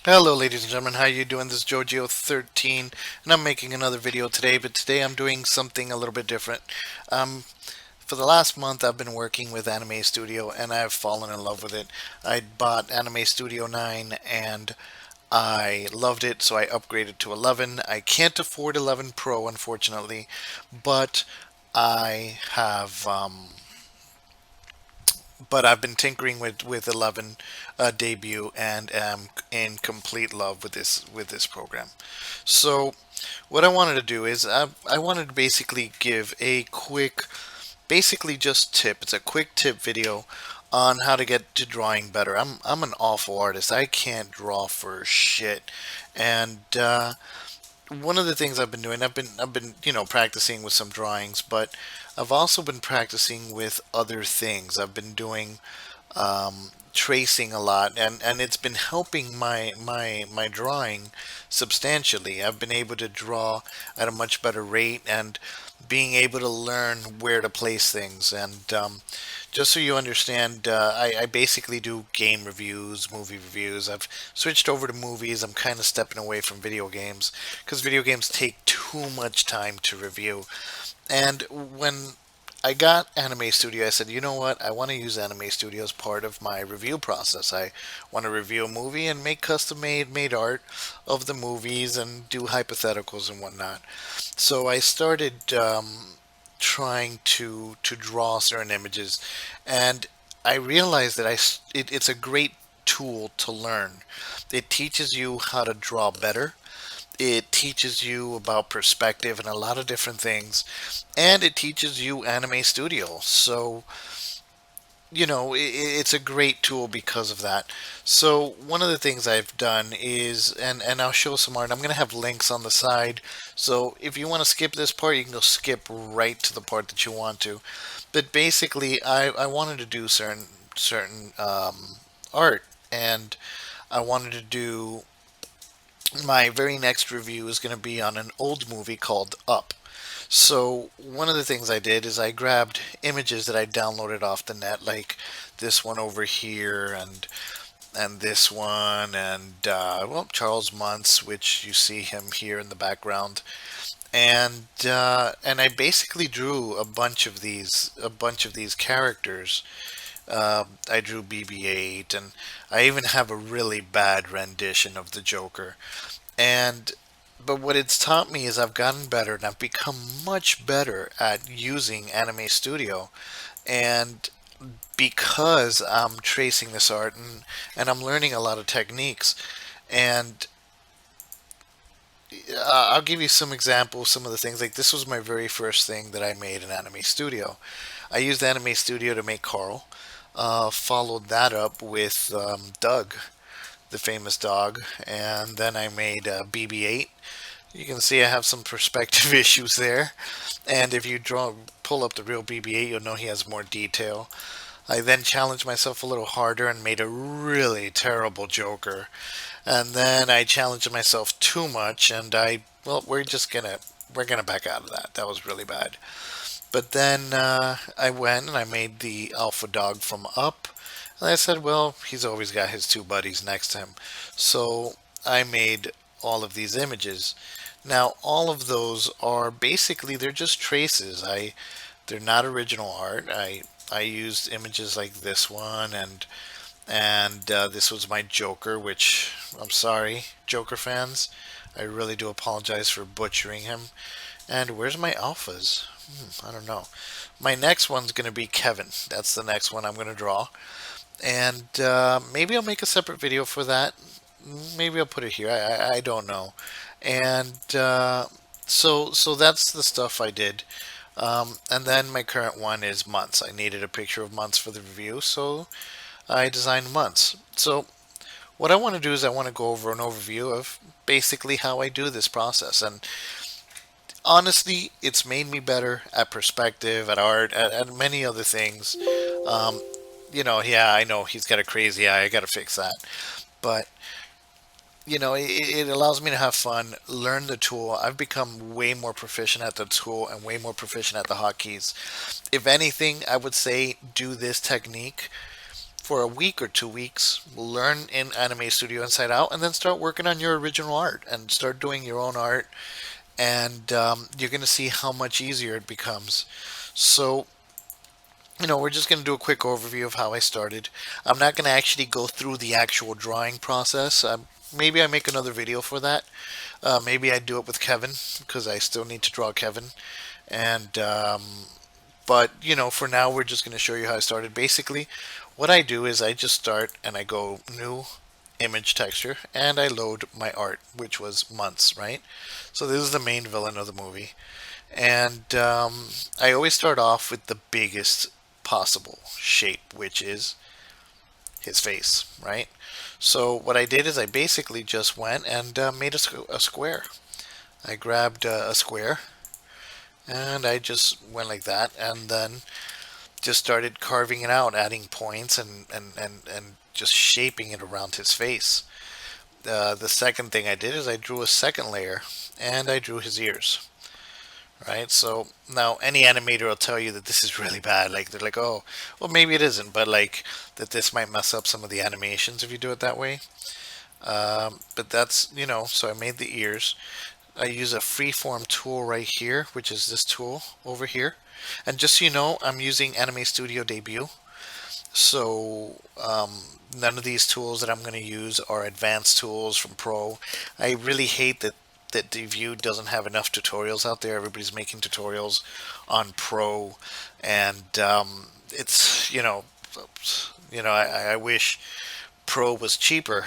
Hello ladies and gentlemen, how you doing? This is JoJo13 and I'm making another video today, but today I'm doing something a little bit different. Um, for the last month I've been working with Anime Studio and I've fallen in love with it. I bought Anime Studio 9 and I loved it, so I upgraded to 11. I can't afford 11 Pro unfortunately, but I have I've been tinkering with 11 debut and am in complete love with this program. So what I wanted to do is I wanted to basically give a quick, basically just tip. It's a quick tip video on how to get to drawing better. I'm an awful artist. I can't draw for shit, and one of the things I've been doing, I've been practicing with some drawings, but I've also been practicing with other things. I've been doing tracing a lot, and it's been helping my drawing substantially. I've been able to draw at a much better rate and being able to learn where to place things. And just so you understand, I basically do game reviews, movie reviews. I've switched over to movies. I'm kind of stepping away from video games because video games take too much time to review. And when I got Anime Studio, I said, you know what? I want to use Anime Studio as part of my review process. I want to review a movie and make custom made art of the movies and do hypotheticals and whatnot. So I started trying to draw certain images, and I realized that it's a great tool to learn. It teaches you how to draw better. It teaches you about perspective and a lot of different things, and it teaches you Anime Studio. So, it's a great tool because of that. So, one of the things I've done is, and I'll show some art. I'm going to have links on the side. So, if you want to skip this part, you can go skip right to the part that you want to. But basically, I wanted to do certain art, and I wanted to do my very next review is going to be on an old movie called Up. So one of the things I did is I grabbed images that I downloaded off the net, like this one over here, and this one, and well, Charles Muntz, which you see him here in the background, and I basically drew a bunch of these characters. I drew BB-8, and I even have a really bad rendition of the Joker. And but what it's taught me is I've gotten better and I've become much better at using Anime Studio. And because I'm tracing this art and I'm learning a lot of techniques, and I'll give you some examples, some of the things. Like this was my very first thing that I made in Anime Studio. I used Anime Studio to make Carl. Followed that up with Doug, the famous dog, and then I made BB-8. You can see I have some perspective issues there, and if you pull up the real BB-8, you'll know he has more detail. I then challenged myself a little harder and made a really terrible Joker, and then I challenged myself too much, and well, we're gonna back out of that. That was really bad. But then I went and I made the alpha dog from Up. And I said, well, he's always got his two buddies next to him. So I made all of these images. Now, all of those are basically, they're just traces. They're not original art. I used images like this one, and this was my Joker, which I'm sorry, Joker fans. I really do apologize for butchering him. And where's my alphas? I don't know. My next one's going to be Kevin. That's the next one I'm going to draw. And maybe I'll make a separate video for that. Maybe I'll put it here. I don't know. And so that's the stuff I did. And then my current one is months. I needed a picture of months for the review, so I designed months. So what I want to do is I want to go over an overview of basically how I do this process. And honestly, it's made me better at perspective, at art, at many other things. Um, yeah, I know he's got a crazy eye. I got to fix that. But it allows me to have fun, learn the tool. I've become way more proficient at the tool and way more proficient at the hotkeys. If anything, I would say do this technique for a week or 2 weeks, learn in Anime Studio Inside Out, and then start working on your original art and start doing your own art. And you're going to see how much easier it becomes. So, we're just going to do a quick overview of how I started. I'm not going to actually go through the actual drawing process. Maybe I make another video for that. Maybe I do it with Kevin because I still need to draw Kevin. And but for now, we're just going to show you how I started. Basically, what I do is I just start and I go new image texture and I load my art, which was months, right? So this is the main villain of the movie. And I always start off with the biggest possible shape, which is his face, right? So what I did is I basically just went and made a square. I grabbed a square and I just went like that, and then just started carving it out, adding points and just shaping it around his face. The second thing I did is I drew a second layer and I drew his ears. Right, so now any animator will tell you that this is really bad. Like they're like, oh, well maybe it isn't, but like that this might mess up some of the animations if you do it that way. But that's so I made the ears. I use a freeform tool right here, which is this tool over here. And just so you know, I'm using Anime Studio Debut. So none of these tools that I'm going to use are advanced tools from Pro. I really hate that Debut doesn't have enough tutorials out there. Everybody's making tutorials on Pro, and it's I wish Pro was cheaper,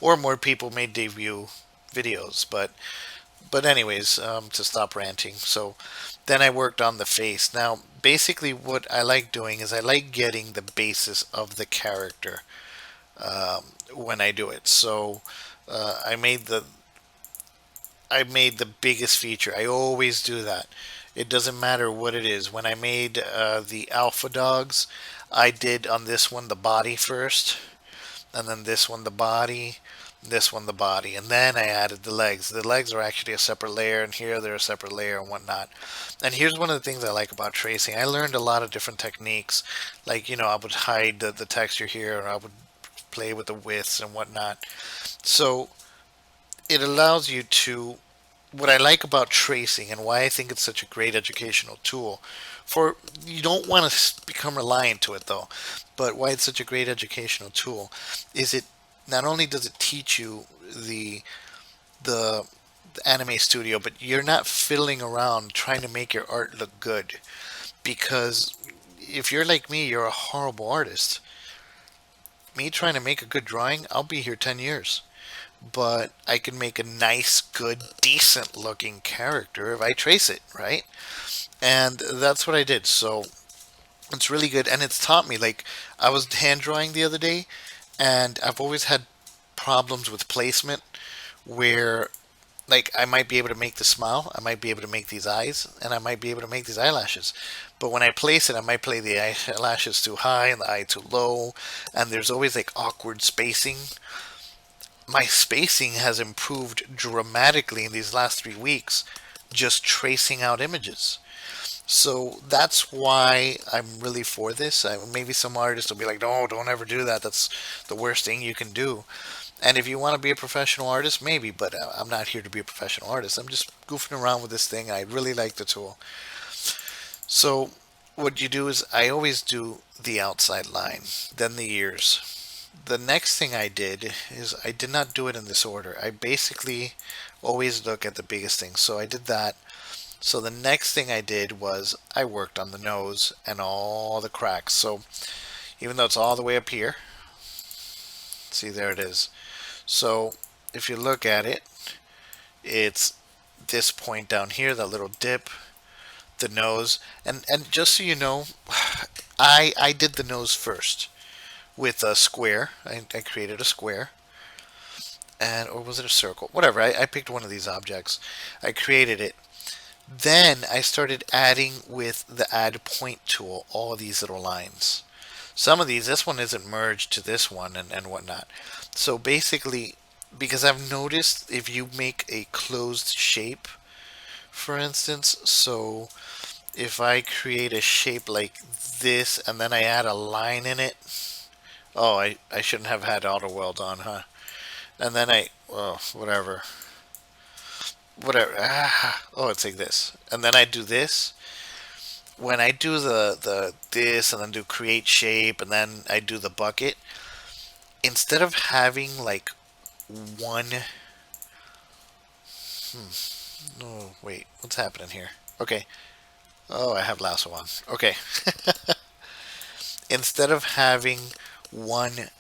or more people made Debut videos. But anyways, to stop ranting. So then I worked on the face. Now, basically, what I like doing is I like getting the basis of the character when I do it. So I made the biggest feature. I always do that. It doesn't matter what it is. When I made the alpha dogs, I did on this one the body first, and then this one the body, this one the body, and then I added the legs. The legs are actually a separate layer, and here they're a separate layer and whatnot. And here's one of the things I like about tracing. I learned a lot of different techniques. Like, I would hide the texture here, or I would play with the widths and whatnot. So it allows you to, what I like about tracing and why I think it's such a great educational tool, for you don't want to become reliant to it though, but why it's such a great educational tool is it not only does it teach you the anime studio, but you're not fiddling around trying to make your art look good. Because if you're like me, you're a horrible artist. Me trying to make a good drawing, I'll be here 10 years. But I can make a nice, good, decent looking character if I trace it, right? And that's what I did. So it's really good. And it's taught me, like, I was hand drawing the other day, and I've always had problems with placement where, like, I might be able to make the smile, I might be able to make these eyes, and I might be able to make these eyelashes. But when I place it, I might play the eyelashes too high and the eye too low, and there's always like awkward spacing. My spacing has improved dramatically in these last 3 weeks just tracing out images. So that's why I'm really for this. Maybe some artists will be like, no, don't ever do that. That's the worst thing you can do. And if you want to be a professional artist, maybe, but I'm not here to be a professional artist. I'm just goofing around with this thing. I really like the tool. So what you do is I always do the outside line, then the ears. The next thing I did is I did not do it in this order. I basically always look at the biggest thing. So I did that. So the next thing I did was I worked on the nose and all the cracks. So even though it's all the way up here, see, there it is. So if you look at it, it's this point down here, that little dip, the nose, and just so you know, I did the nose first with a square. I created a square, and or was it a circle? Whatever. I picked one of these objects. I created it. Then I started adding with the add point tool all of these little lines. Some of these, this one isn't merged to this one and whatnot. So basically, because I've noticed if you make a closed shape, for instance, so if I create a shape like this and then I add a line in it, Oh, I shouldn't have had auto weld on, huh? And then well, whatever. Whatever. Oh, it's like this. And then I do this. When I do the this and then do create shape and then I do the bucket, instead of having like one, no, wait, what's happening here? Okay. Oh, I have lasso on. Okay. Instead of having one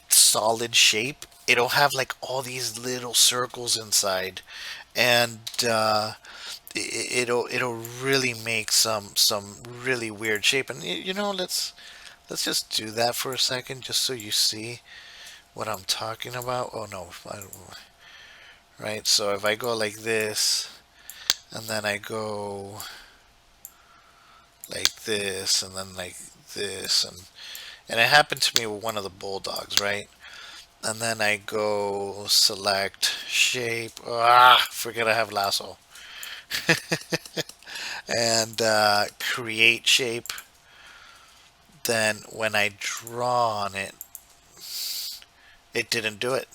solid shape, it'll have like all these little circles inside, and it'll really make some really weird shape. And let's just do that for a second, just so you see what I'm talking about. Oh no, right. So if I go like this, and then I go like this, and then like this, and it happened to me with one of the bulldogs, right? And then I go select shape. Forget I have lasso. And create shape. Then when I draw on it, it didn't do it.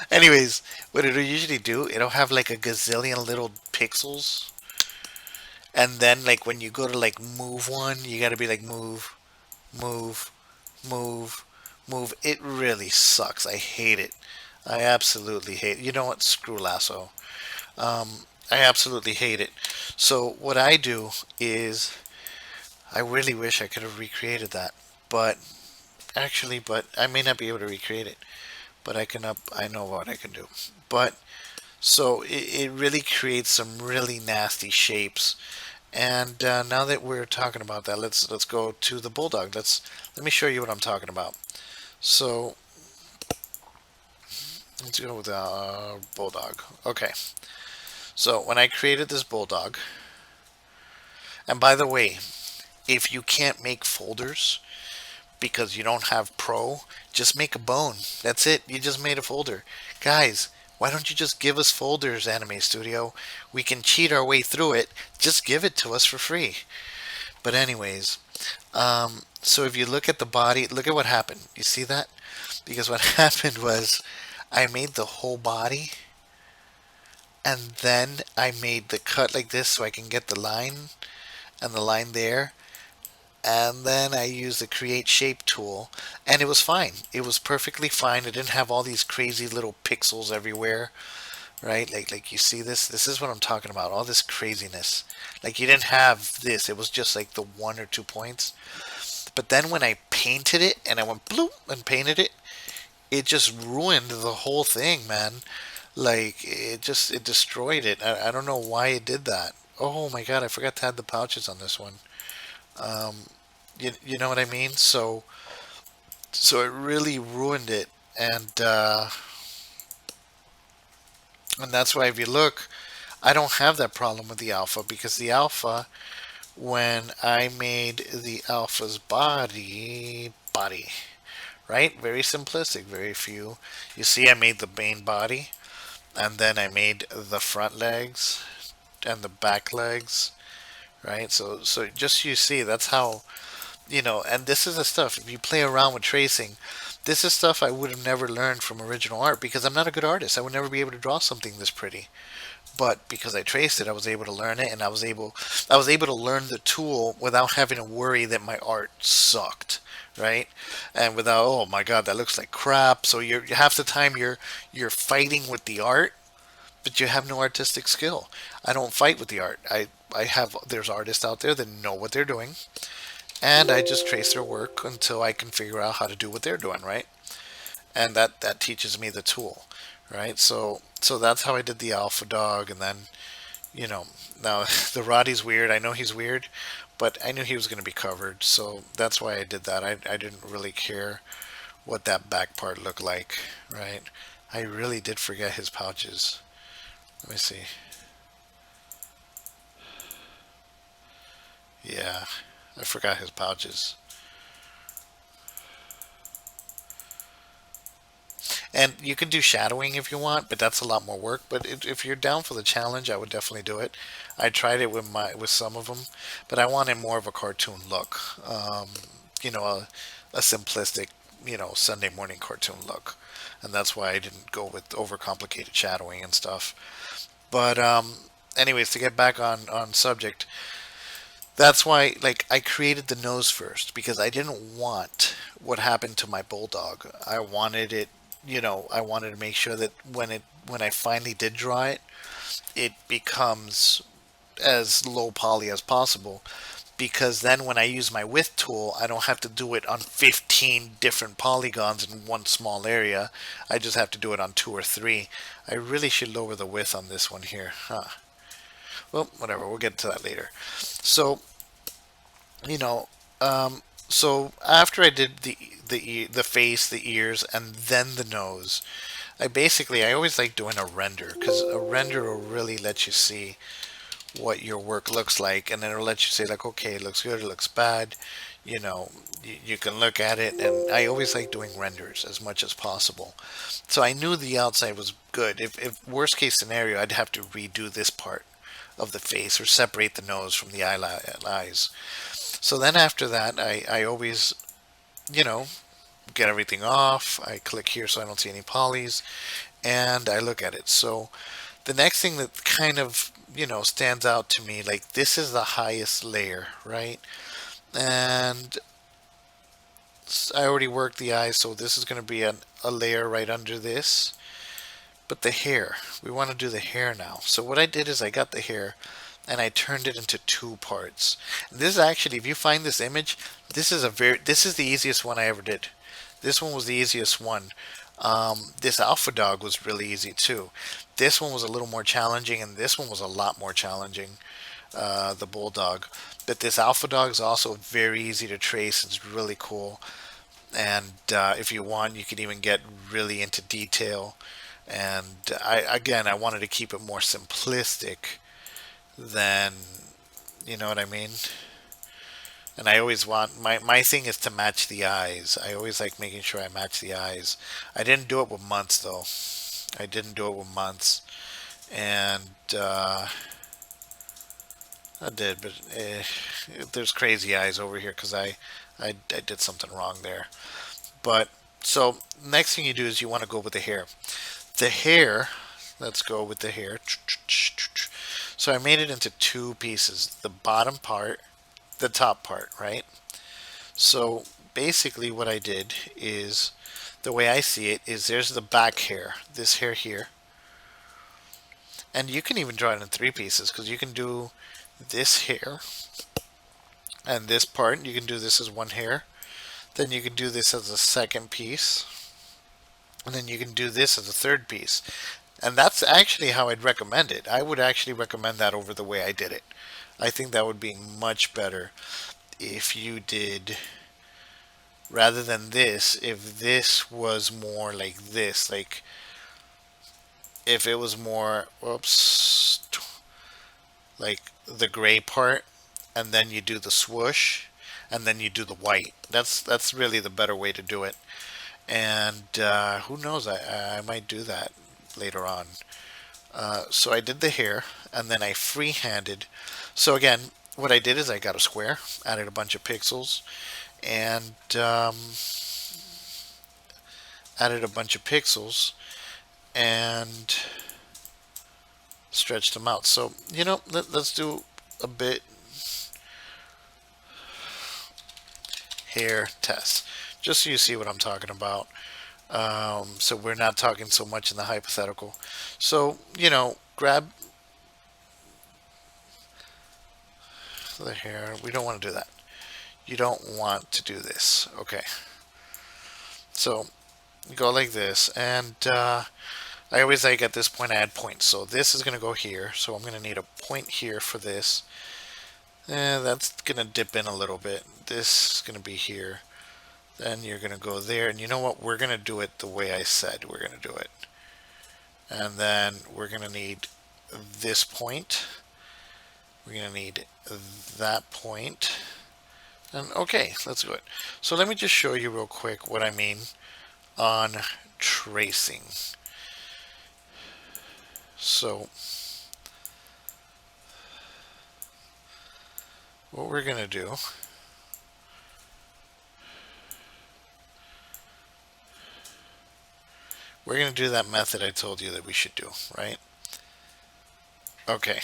Anyways, what it'll usually do, it'll have like a gazillion little pixels. And then like when you go to like move one, you gotta be like move, move, move, move. It really sucks. I hate it. I absolutely hate it. You know what? Screw lasso. I absolutely hate it. So what I do is I really wish I could have recreated that. But but I may not be able to recreate it. But I know what I can do. But so it really creates some really nasty shapes. And now that we're talking about that, let's go to the bulldog. Let me show you what I'm talking about. So let's go with the bulldog. Okay. So when I created this bulldog, and by the way, if you can't make folders because you don't have Pro, just make a bone. That's it. You just made a folder. Guys, why don't you just give us folders, Anime Studio? We can cheat our way through it. Just give it to us for free. But anyways, so if you look at the body, look at what happened. You see that? Because what happened was I made the whole body and then I made the cut like this so I can get the line and the line there. And then I used the create shape tool and it was fine. It was perfectly fine. It didn't have all these crazy little pixels everywhere, right? Like you see this? This is what I'm talking about. All this craziness. Like you didn't have this. It was just like the 1 or 2 points. But then when I painted it and I went bloop and painted it, it just ruined the whole thing, man. Like it destroyed it. I don't know why it did that. Oh my god, I forgot to add the pouches on this one. You know what I mean? So it really ruined it, and that's why if you look, I don't have that problem with the alpha because the alpha, when I made the alpha's body, right? Very simplistic, very few. You see, I made the main body, and then I made the front legs and the back legs, right? So just you see, that's how and this is the stuff. If you play around with tracing, this is stuff I would have never learned from original art because I'm not a good artist. I would never be able to draw something this pretty. But because I traced it, I was able to learn it, and I was able to learn the tool without having to worry that my art sucked, right? And without, oh my God, that looks like crap. So you're half the time you're fighting with the art, but you have no artistic skill. I don't fight with the art. I have there's artists out there that know what they're doing, and I just trace their work until I can figure out how to do what they're doing, right? And that teaches me the tool, right? So that's how I did the alpha dog, and then now the Roddy's weird. I know he's weird, but I knew he was going to be covered, so that's why I did that. I didn't really care what that back part looked like, right? I really did forget his pouches. Let me see. Yeah, I forgot his pouches. And you can do shadowing if you want, but that's a lot more work. But if you're down for the challenge, I would definitely do it. I tried it with some of them, but I wanted more of a cartoon look. a simplistic, Sunday morning cartoon look. And that's why I didn't go with overcomplicated shadowing and stuff. But anyways, to get back on subject, that's why, like, I created the nose first because I didn't want what happened to my bulldog. I wanted it, I wanted to make sure that when I finally did draw it, it becomes as low poly as possible. Because then when I use my width tool, I don't have to do it on 15 different polygons in one small area. I just have to do it on two or three. I really should lower the width on this one here. Huh. Well, whatever. We'll get to that later. So, you know, so after I did the face, the ears, and then the nose, I always like doing a render because a render will really let you see what your work looks like, and then it'll let you say like, okay, it looks good, it looks bad. You can look at it, and I always like doing renders as much as possible. So I knew the outside was good. If worst case scenario, I'd have to redo this part of the face or separate the nose from the eyes. So then after that, I always, you know, get everything off. I click here so I don't see any polys, and I look at it. So the next thing that kind of, stands out to me, like this is the highest layer, right? And I already worked the eyes, so this is going to be a layer right under this. But the hair, we want to do the hair now. So what I did is I got the hair and I turned it into two parts. And this is actually, if you find this image, this is the easiest one I ever did. This one was the easiest one. This Alpha Dog was really easy too. This one was a little more challenging, and this one was a lot more challenging. The Bulldog, but this Alpha Dog is also very easy to trace. It's really cool, and if you want, you can even get really into detail. And I wanted to keep it more simplistic than, you know what I mean. And I always want my thing is to match the eyes. I always like making sure I match the eyes. I didn't do it with months though. I didn't do it with months, and I did, but there's crazy eyes over here because I did something wrong there. But so next thing you do is you want to go with the hair. The hair, let's go with the hair. So I made it into two pieces. The bottom part, the top part, right? So basically what I did is, the way I see it is there's the back hair, this hair here. And you can even draw it in three pieces because you can do this hair and this part. You can do this as one hair. Then you can do this as a second piece. And then you can do this as a third piece. And that's actually how I'd recommend it. I would actually recommend that over the way I did it. I think that would be much better if you did, rather than this, if this was more like this, like if it was more, whoops, like the gray part, and then you do the swoosh, and then you do the white. That's really the better way to do it. And who knows? I might do that later on. So I did the hair, and then I freehanded. So again, what I did is I got a square, added a bunch of pixels, and added a bunch of pixels, and stretched them out. So let's do a bit hair test, just so you see what I'm talking about. So we're not talking so much in the hypothetical. So, grab the hair. We don't want to do that. You don't want to do this. Okay. So, go like this. And I always like at this point I add points. So this is going to go here. So I'm going to need a point here for this. That's going to dip in a little bit. This is going to be here. Then you're going to go there. And you know what? We're going to do it the way I said we're going to do it. And then we're going to need this point. We're going to need that point. And okay, let's do it. So let me just show you real quick what I mean on tracing. So what we're going to do we're going to do that method I told you that we should do, right? Okay,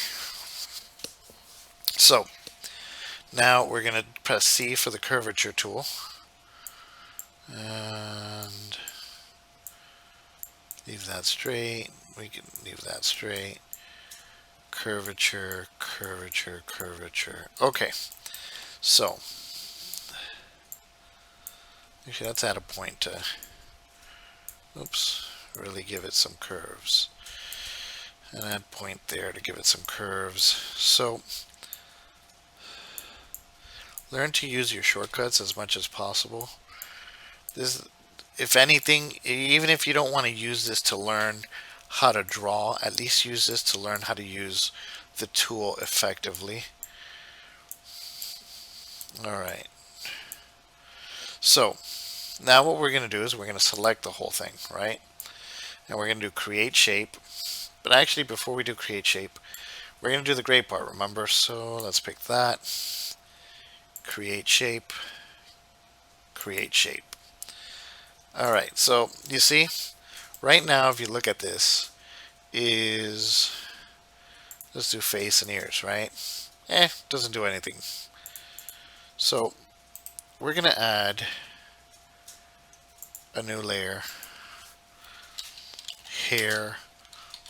so now we're going to press C for the curvature tool. And leave that straight. We can leave that straight. Curvature, curvature, curvature. Okay, so actually let's add a point to, oops, really give it some curves. And add point there to give it some curves. So learn to use your shortcuts as much as possible. This, if anything, even if you don't want to use this to learn how to draw, at least use this to learn how to use the tool effectively. Alright. So, now what we're going to do is we're going to select the whole thing, right? And we're going to do create shape. But actually, before we do create shape, we're going to do the gray part, remember? So, let's pick that. Create shape. Create shape. Alright, so you see, right now if you look at this, let's do face and ears, right? Doesn't do anything. So we're going to add a new layer, hair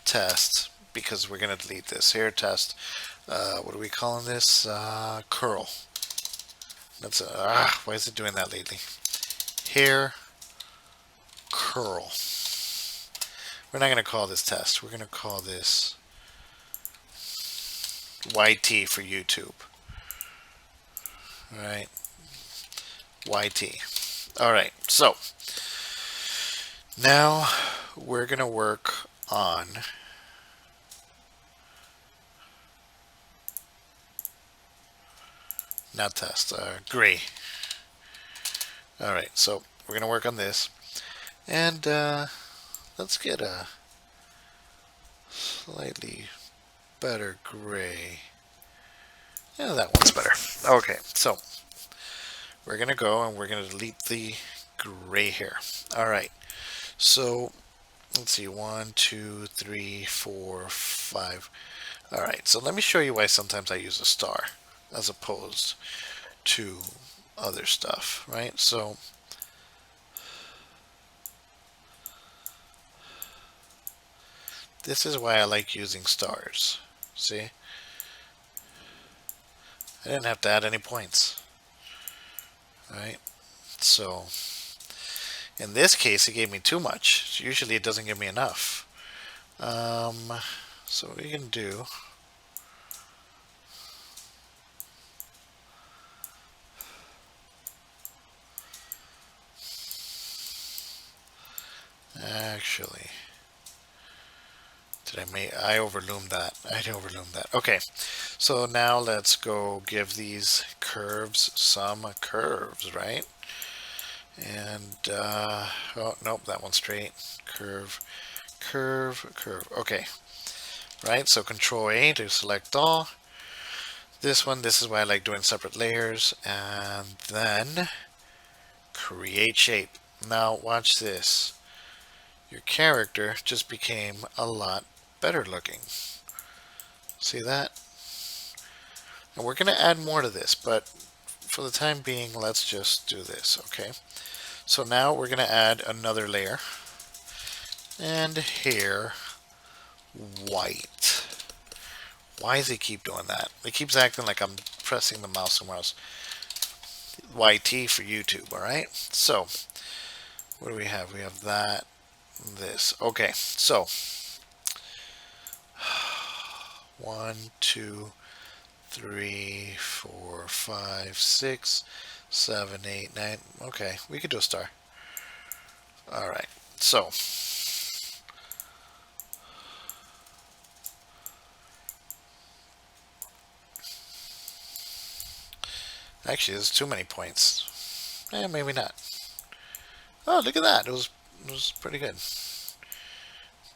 test, because we're going to delete this. Hair test, what are we calling this? Curl. That's why is it doing that lately? Hair curl. We're not going to call this test. We're going to call this YT for YouTube. Alright. YT. Alright, so now we're going to work on not test, gray. Alright, so we're going to work on this. And let's get a slightly better gray. Yeah, that one's better. Okay, so we're going to go and we're going to delete the gray hair. Alright, so let's see, 1, 2, 3, 4, 5. Alright, so let me show you why sometimes I use a star as opposed to other stuff, right? So this is why I like using stars. See? I didn't have to add any points. Right? So in this case it gave me too much. Usually it doesn't give me enough. So what we can do, actually, I overloomed that. I overloomed that. Okay, so now let's go give these curves some curves, right? And oh nope, that one's straight. Curve, curve, curve. Okay, right. So Control A to select all. This one, this is why I like doing separate layers, and then create shape. Now watch this. Your character just became a lot better looking. See that? And we're going to add more to this, but for the time being, let's just do this, okay? So now we're going to add another layer. And hair white. Why does it keep doing that? It keeps acting like I'm pressing the mouse somewhere else. YT for YouTube, alright? So, what do we have? We have that, this. Okay, so 1, 2, 3, 4, 5, 6, 7, 8, 9. Okay, we could do a star. Alright, so actually there's too many points. Maybe not. Oh, look at that. It was pretty good.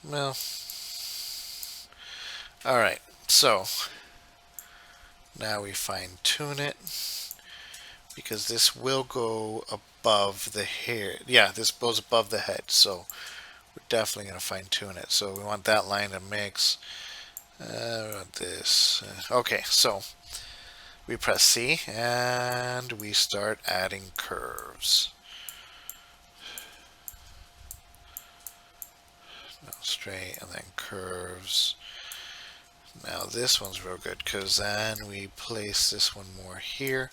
Well, alright, so now we fine tune it because this will go above the hair. Yeah, this goes above the head, so we're definitely going to fine tune it. So we want that line to mix. This. Okay, so we press C and we start adding curves. Straight and then curves. Now this one's real good because then we place this one more here.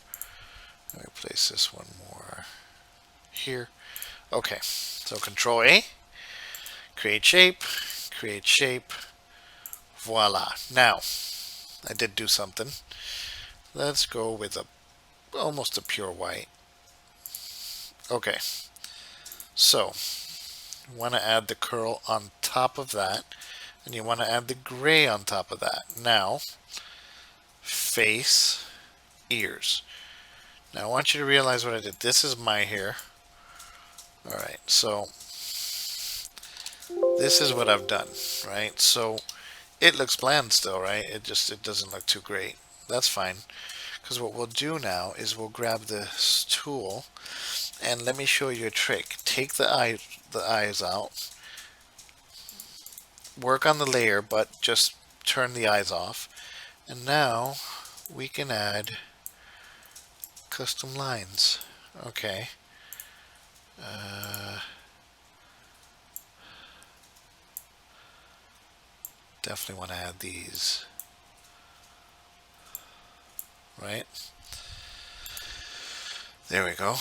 And we place this one more here. Okay, so Control A, create shape, voila. Now, I did do something. Let's go with almost a pure white. Okay, so you want to add the curl on top of that, and you want to add the gray on top of that. Now, face, ears. Now I want you to realize what I did. This is my hair. Alright, so this is what I've done, right? So it looks bland still, right? It doesn't look too great. That's fine. Because what we'll do now is we'll grab this tool and let me show you a trick. Take the eyes out. Work on the layer, but just turn the eyes off. And now we can add custom lines. Okay. Definitely want to add these. Right? There we go.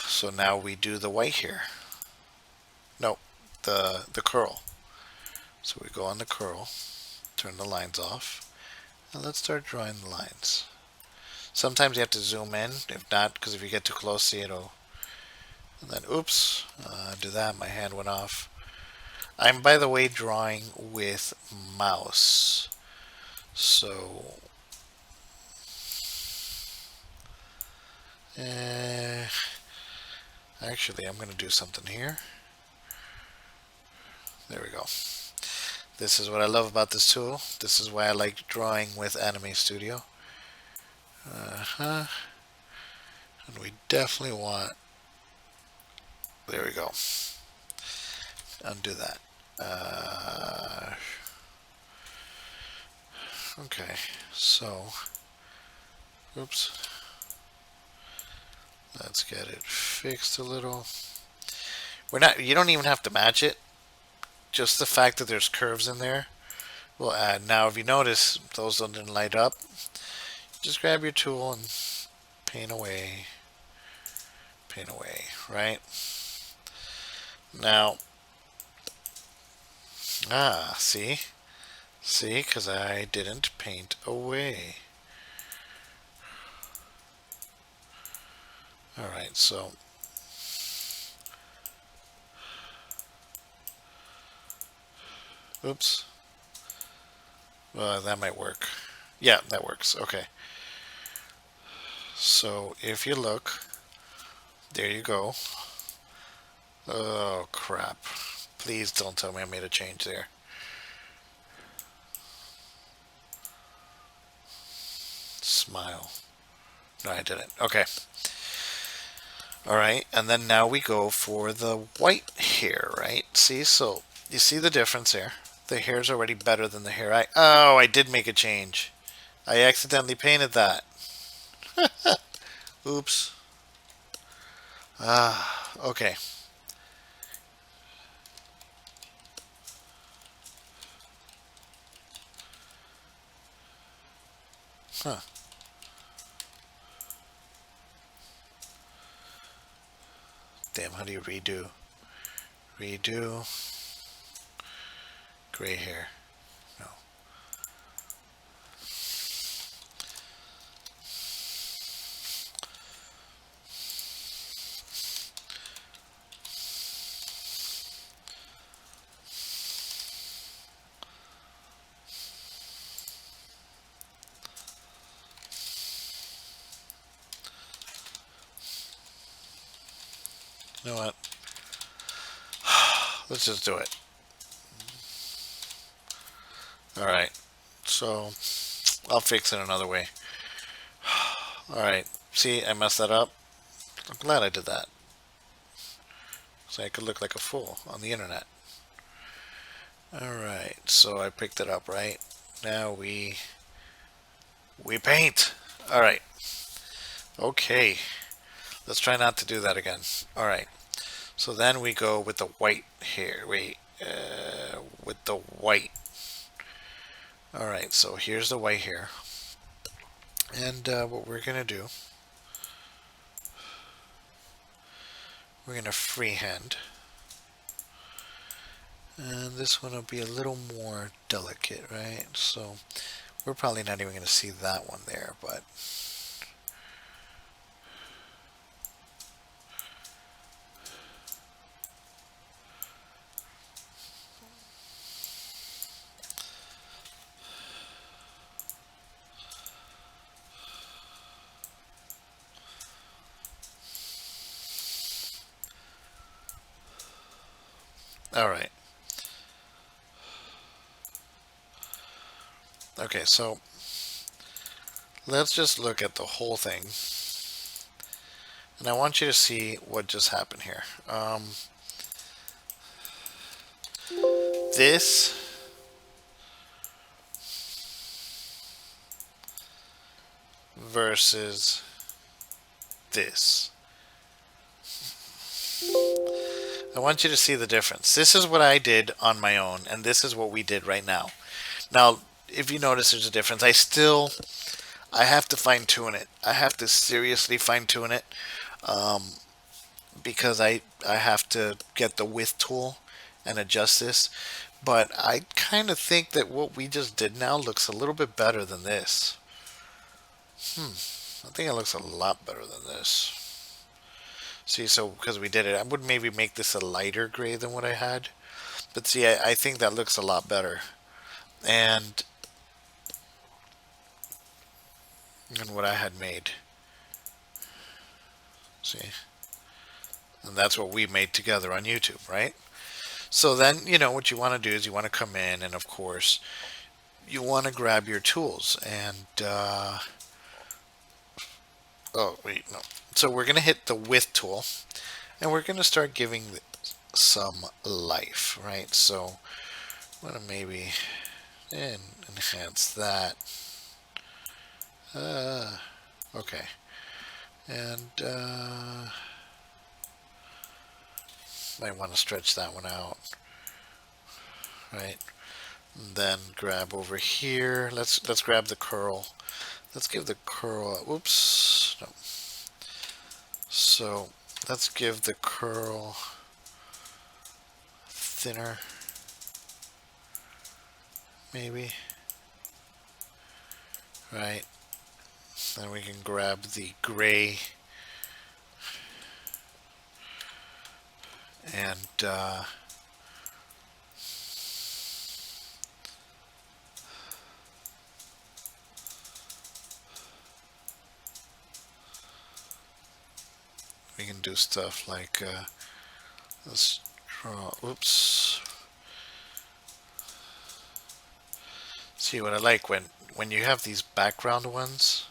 So now we do the white here. No, the curl. So we go on the curl, turn the lines off, and let's start drawing the lines. Sometimes you have to zoom in, if not, because if you get too close, see it'll. And then, oops, do that. My hand went off. I'm, by the way, drawing with mouse. So, actually, I'm going to do something here. There we go. This is what I love about this tool. This is why I like drawing with Anime Studio. And we definitely want. There we go. Undo that. Okay, so, oops. Let's get it fixed a little. You don't even have to match it. Just the fact that there's curves in there will add. Now, if you notice, those didn't light up. Just grab your tool and paint away, right? Now, see, because I didn't paint away. All right, so oops. Well, that might work. Yeah, that works. Okay. So if you look, there you go. Oh, crap. Please don't tell me I made a change there. Smile. No, I didn't. Okay. Alright, and then now we go for the white hair, right? See, so you see the difference here. The hair's already better than the hair I did make a change. I accidentally painted that. Oops. Okay. Huh. Damn, how do you redo? Redo. Gray hair. No. You know what? Let's just do it. Alright. So, I'll fix it another way. Alright. See, I messed that up. I'm glad I did that. So I could look like a fool on the internet. Alright, so I picked it up, right? Now we paint. Alright, okay. Let's try not to do that again. Alright, so then we go with the white here. Wait, with the white. Alright, so here's the white here. And what we're going to do, we're going to freehand. And this one will be a little more delicate, right? So we're probably not even going to see that one there, but all right. Okay, so let's just look at the whole thing. And I want you to see what just happened here. This versus this. I want you to see the difference. This is what I did on my own, and this is what we did right now. Now, if you notice there's a difference, I have to fine tune it. I have to seriously fine tune it because I have to get the width tool and adjust this. But I kind of think that what we just did now looks a little bit better than this. I think it looks a lot better than this. See, so because we did it, I would maybe make this a lighter gray than what I had. But see, I think that looks a lot better. And what I had made. See? And that's what we made together on YouTube, right? So then, what you want to do is you want to come in and, of course, you want to grab your tools. And, oh, wait, no. So we're going to hit the width tool. And we're going to start giving some life, right? So I'm going to maybe enhance that. Okay. And might want to stretch that one out, right? And then grab over here. Let's grab the curl. Let's give the curl. Oops. No. So let's give the curl thinner, maybe. Right. Then we can grab the gray and we can do stuff like let's draw. Oops. See what I like when you have these background ones,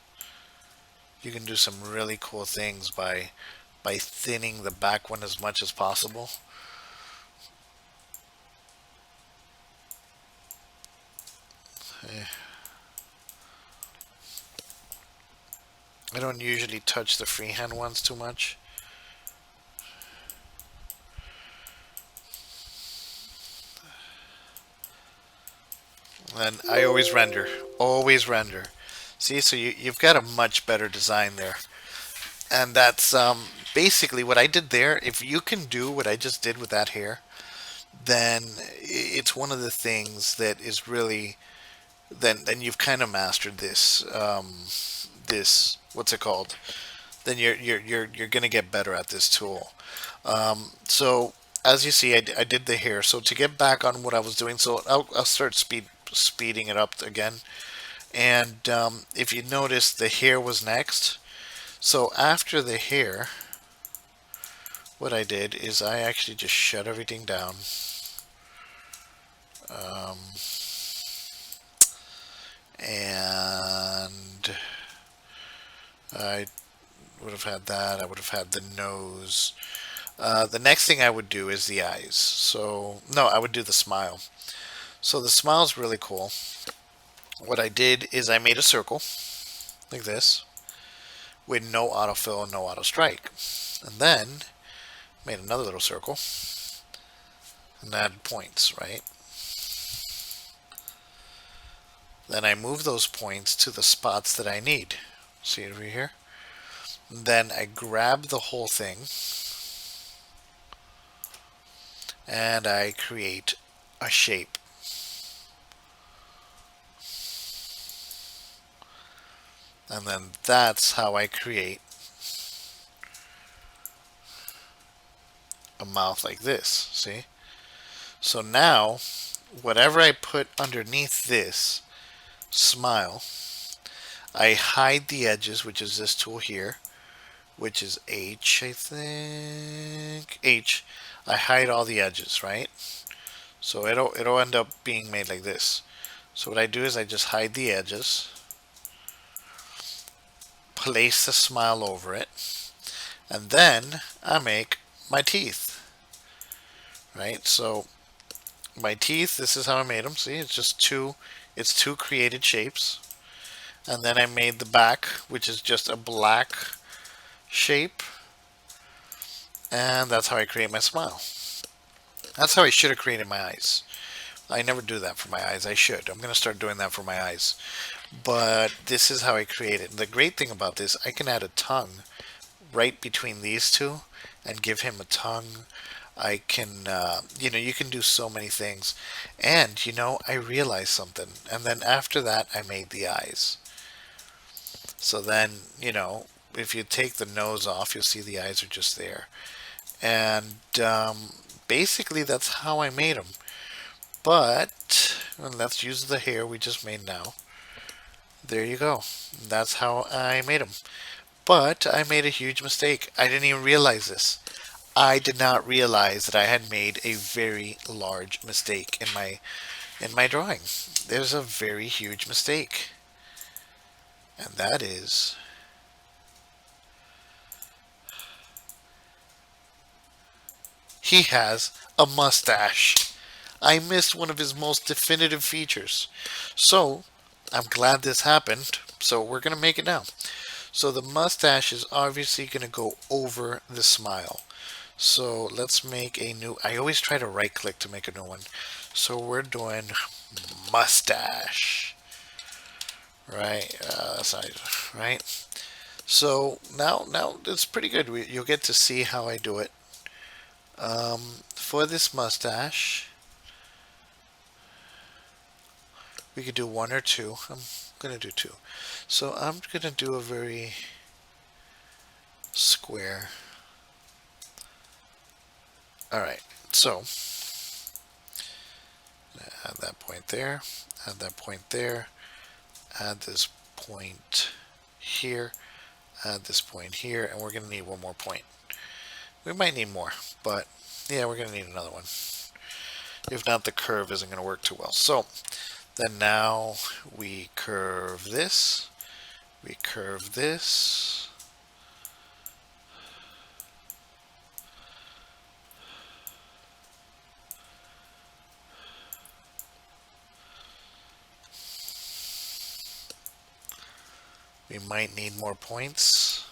you can do some really cool things by thinning the back one as much as possible. I don't usually touch the freehand ones too much. And I always render. Always render. See, so you've got a much better design there. And that's basically what I did there. If you can do what I just did with that hair, then it's one of the things that is really, then you've kind of mastered this, this, what's it called? Then you're gonna get better at this tool. So as you see, I did the hair. So to get back on what I was doing, so I'll start speeding it up again. And if you notice, the hair was next. So after the hair, what I did is I actually just shut everything down. And I would have had that. I would have had the nose. The next thing I would do is the eyes. So, no, I would do the smile. So the smile is really cool. What I did is I made a circle like this with no autofill and no auto strike. And then made another little circle and added points, right? Then I move those points to the spots that I need. See it over here? Then I grab the whole thing and I create a shape. And then that's how I create a mouth like this. See? So now, whatever I put underneath this smile, I hide the edges, which is this tool here, which is H, I think. H. I hide all the edges, right? So it'll end up being made like this. So what I do is I just hide the edges, place the smile over it, and then I make my teeth. Right? So my teeth, this is how I made them. See, it's two created shapes. And then I made the back, which is just a black shape. And that's how I create my smile. That's how I should have created my eyes. I never do that for my eyes. I should. I'm going to start doing that for my eyes. But this is how I create it. The great thing about this, I can add a tongue right between these two and give him a tongue. I can, you can do so many things. And, I realized something. And then after that, I made the eyes. So then, if you take the nose off, you'll see the eyes are just there. And basically, that's how I made them. But let's use the hair we just made now. There you go. That's how I made them. But I made a huge mistake. I didn't even realize this. I did not realize that I had made a very large mistake in my drawing. There's a very huge mistake. And that is he has a mustache. I missed one of his most definitive features. So, I'm glad this happened. So, we're going to make it now. So, the mustache is obviously going to go over the smile. So, let's make a new. I always try to right click to make a new one. So, we're doing mustache. Right? Right? So, now it's pretty good. You'll get to see how I do it. For this mustache, we could do one or two. I'm going to do two. So I'm going to do a very square. Alright, so add that point there, add that point there, add this point here, add this point here, and we're going to need one more point. We might need more, but yeah, we're going to need another one. If not, the curve isn't going to work too well. So then now we curve this, we curve this, we might need more points.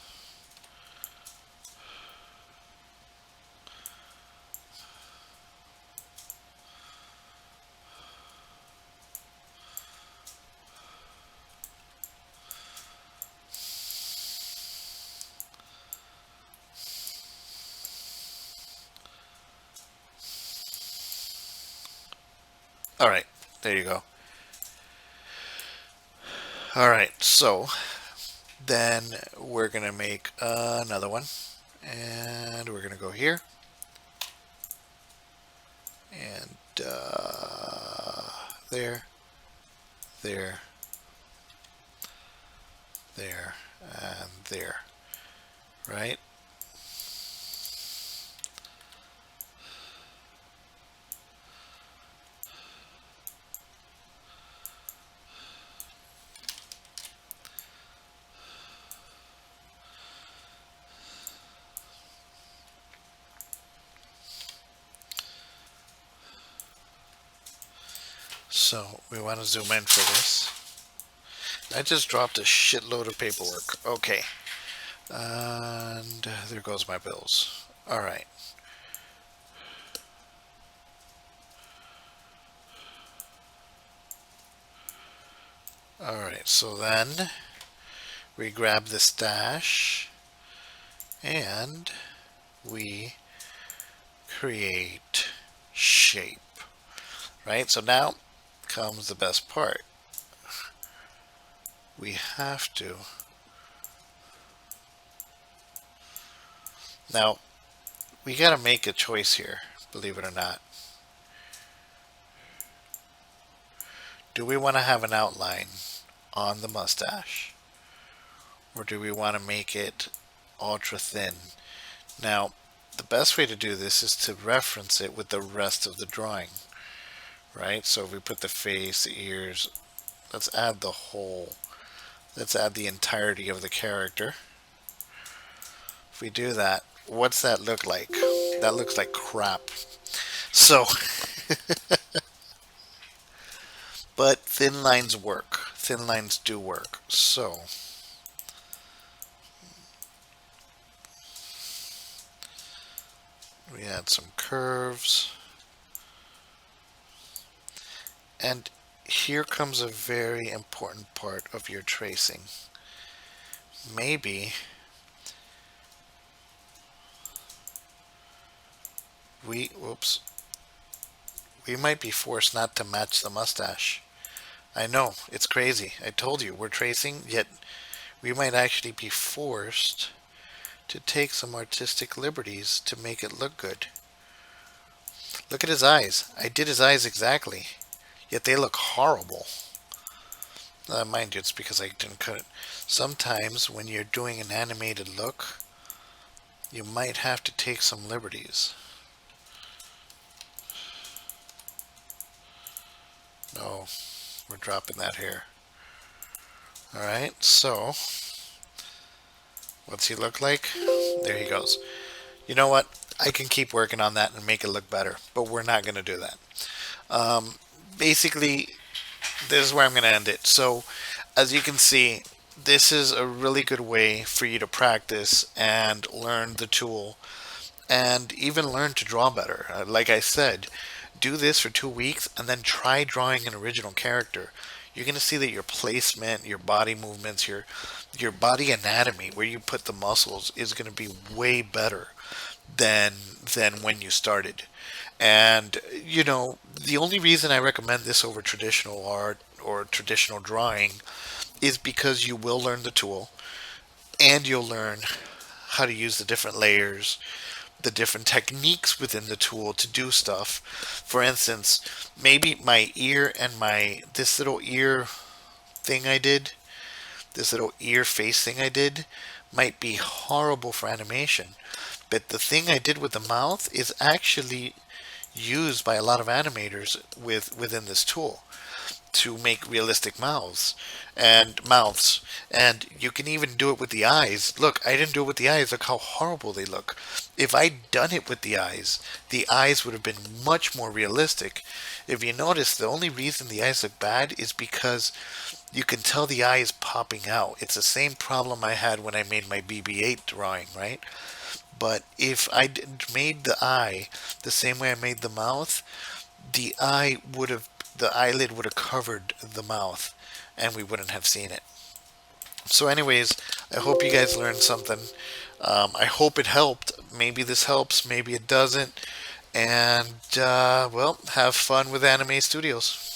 Alright, there you go. Alright, so then we're going to make another one. And we're going to go here. And there, there, there, and there. Right? So we want to zoom in for this. I just dropped a shitload of paperwork. Okay. And there goes my bills. All right. All right. So then we grab the stash and we create shape. Right? So now comes the best part. We have to. Now, we got to make a choice here, believe it or not. Do we want to have an outline on the mustache? Or do we want to make it ultra thin? Now, the best way to do this is to reference it with the rest of the drawing, right? So if we put the face, the ears, let's add let's add the entirety of the character. If we do that, what's that look like? That looks like crap. So, but thin lines work. Thin lines do work. So, we add some curves. And here comes a very important part of your tracing. Maybe we might be forced not to match the mustache. I know, it's crazy. I told you, we're tracing, yet we might actually be forced to take some artistic liberties to make it look good. Look at his eyes. I did his eyes exactly, yet they look horrible. Mind you, it's because I didn't cut it. Sometimes when you're doing an animated look, you might have to take some liberties. No, we're dropping that here. Alright, so what's he look like? There he goes. You know what? I can keep working on that and make it look better, but we're not going to do that. Basically, this is where I'm going to end it. So, as you can see, this is a really good way for you to practice and learn the tool and even learn to draw better. Like I said, do this for 2 weeks and then try drawing an original character. You're going to see that your placement, your body movements, your body anatomy, where you put the muscles, is going to be way better than when you started. And you know, the only reason I recommend this over traditional art or traditional drawing is because you will learn the tool and you'll learn how to use the different layers, the different techniques within the tool to do stuff. For instance, maybe my ear and this little ear thing I did, this little ear face thing I did, might be horrible for animation. But the thing I did with the mouth is actually used by a lot of animators within this tool to make realistic mouths, and you can even do it with the eyes. Look, I didn't do it with the eyes. Look how horrible they look. If I'd done it with the eyes would have been much more realistic. If you notice, the only reason the eyes look bad is because you can tell the eye is popping out. It's the same problem I had when I made my BB-8 drawing, right? But if I made the eye the same way I made the mouth, the eyelid would have covered the mouth and we wouldn't have seen it. So anyways, I hope you guys learned something. I hope it helped. Maybe this helps, maybe it doesn't. And, well, have fun with Anime Studios.